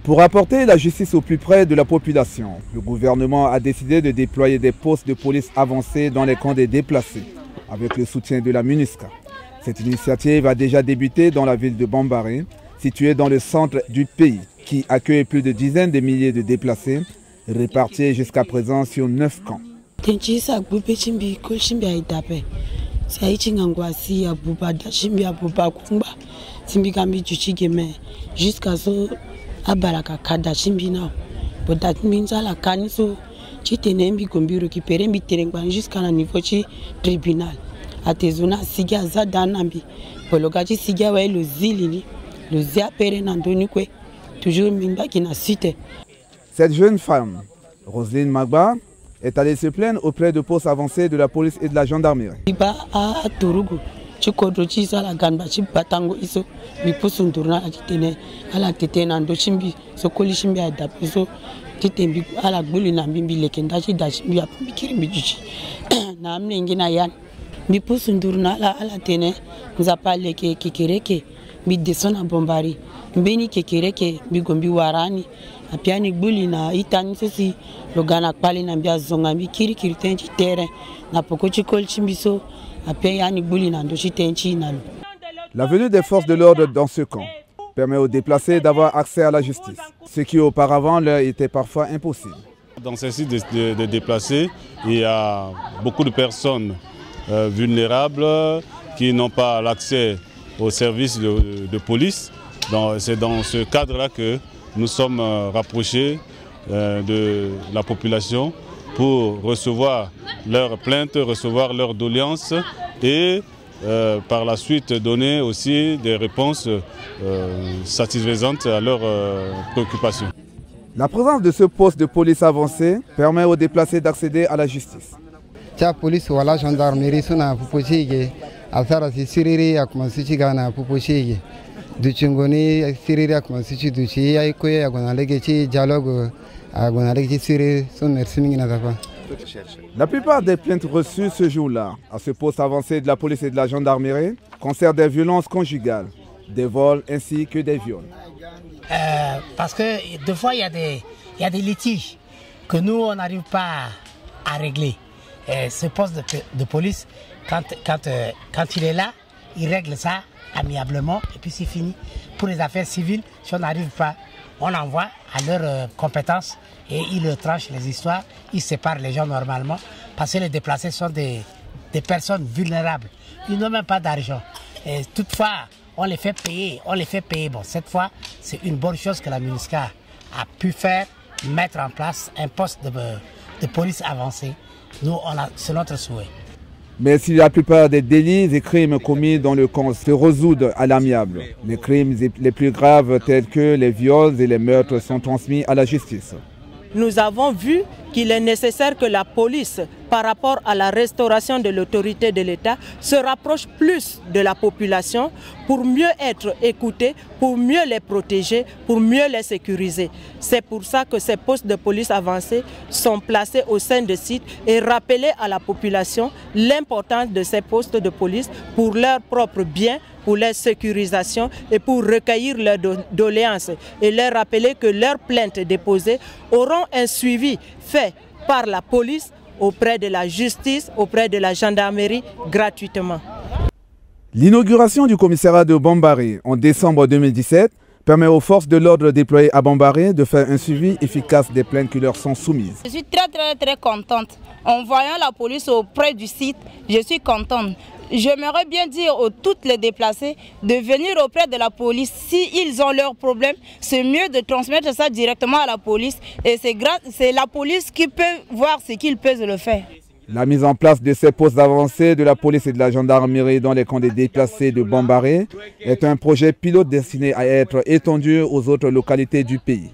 Pour apporter la justice au plus près de la population, le gouvernement a décidé de déployer des postes de police avancés dans les camps des déplacés, avec le soutien de la MINUSCA. Cette initiative a déjà débuté dans la ville de Bambari, située dans le centre du pays, qui accueille plus de dizaines de milliers de déplacés, répartis jusqu'à présent sur 9 camps. Abalaka kada chimbina bodat minza la kaniso chitenembi gombi récupérer mi terengban jusqu'à la niveau chi tribunal atezona siga zadanambi bologaji siga wa le zilini le zia perenandoni kwe toujours minba qui na cité. Cette jeune femme, Roselyne Magba, est allée se plaindre auprès de postes avancés de la police et de la gendarmerie. Iba a Turugu chikodo chisa la ganba chibatango iso mi pusundurna atene ala tetena ndo chimbi so koli chimbi adapiso titembi ala gbuli na mbimbi lekenda chi dachimbi apikiri mijuchi na amningi na yan mi pusundurna ala tene nzapa leke kikereke mi desona Bombari mbeni kekereke mi gombi warani apiani gbuli na itani sisi logana pali na mbia zonga mi kirikiri tenchi terrain na pokochi koli chimbi so. La venue des forces de l'ordre dans ce camp permet aux déplacés d'avoir accès à la justice, ce qui auparavant leur était parfois impossible. Dans ces sites de déplacés, il y a beaucoup de personnes vulnérables qui n'ont pas l'accès aux services de police. C'est dans ce cadre-là que nous sommes rapprochés de la population pour recevoir leurs plaintes, recevoir leurs doléances et par la suite donner aussi des réponses satisfaisantes à leurs préoccupations. La présence de ce poste de police avancé permet aux déplacés d'accéder à la justice. La police ou la gendarmerie sont à Pupochige, à Sarasi Siriri, à Kumansichigana, Pupochige. Du Chungoni, Siriri, à Kumansichi, du Chi, à Ikoye, à Gonalegechi, dialogue. La plupart des plaintes reçues ce jour-là à ce poste avancé de la police et de la gendarmerie concernent des violences conjugales, des vols ainsi que des viols. Parce que des fois il y a des litiges que nous on n'arrive pas à régler. Et ce poste de police, quand il est là, il règle ça amiablement et puis c'est fini. Pour les affaires civiles, si on n'arrive pas, on envoie à leurs compétences et ils tranchent les histoires, ils séparent les gens normalement parce que les déplacés sont des personnes vulnérables. Ils n'ont même pas d'argent. Et toutefois, on les fait payer. Bon, cette fois, c'est une bonne chose que la MINUSCA a pu faire, mettre en place un poste de police avancé. Nous, c'est notre souhait. Mais si la plupart des délits et crimes commis dans le camp se résoudent à l'amiable, les crimes les plus graves tels que les viols et les meurtres sont transmis à la justice. Nous avons vu qu'il est nécessaire que la police, par rapport à la restauration de l'autorité de l'État, se rapproche plus de la population pour mieux être écoutée, pour mieux les protéger, pour mieux les sécuriser. C'est pour ça que ces postes de police avancés sont placés au sein de sites et rappeler à la population l'importance de ces postes de police pour leur propre bien, pour leur sécurisation et pour recueillir leurs doléances et leur rappeler que leurs plaintes déposées auront un suivi fait par la police auprès de la justice, auprès de la gendarmerie gratuitement. L'inauguration du commissariat de Bambari en décembre 2017 permet aux forces de l'ordre déployées à Bambari de faire un suivi efficace des plaintes qui leur sont soumises. Je suis très contente. En voyant la police auprès du site, je suis contente. J'aimerais bien dire aux toutes les déplacés de venir auprès de la police. S'ils ont leurs problèmes, c'est mieux de transmettre ça directement à la police. Et c'est la police qui peut voir ce qu'ils peuvent le faire. La mise en place de ces postes avancés de la police et de la gendarmerie dans les camps des déplacés de Bambari est un projet pilote destiné à être étendu aux autres localités du pays.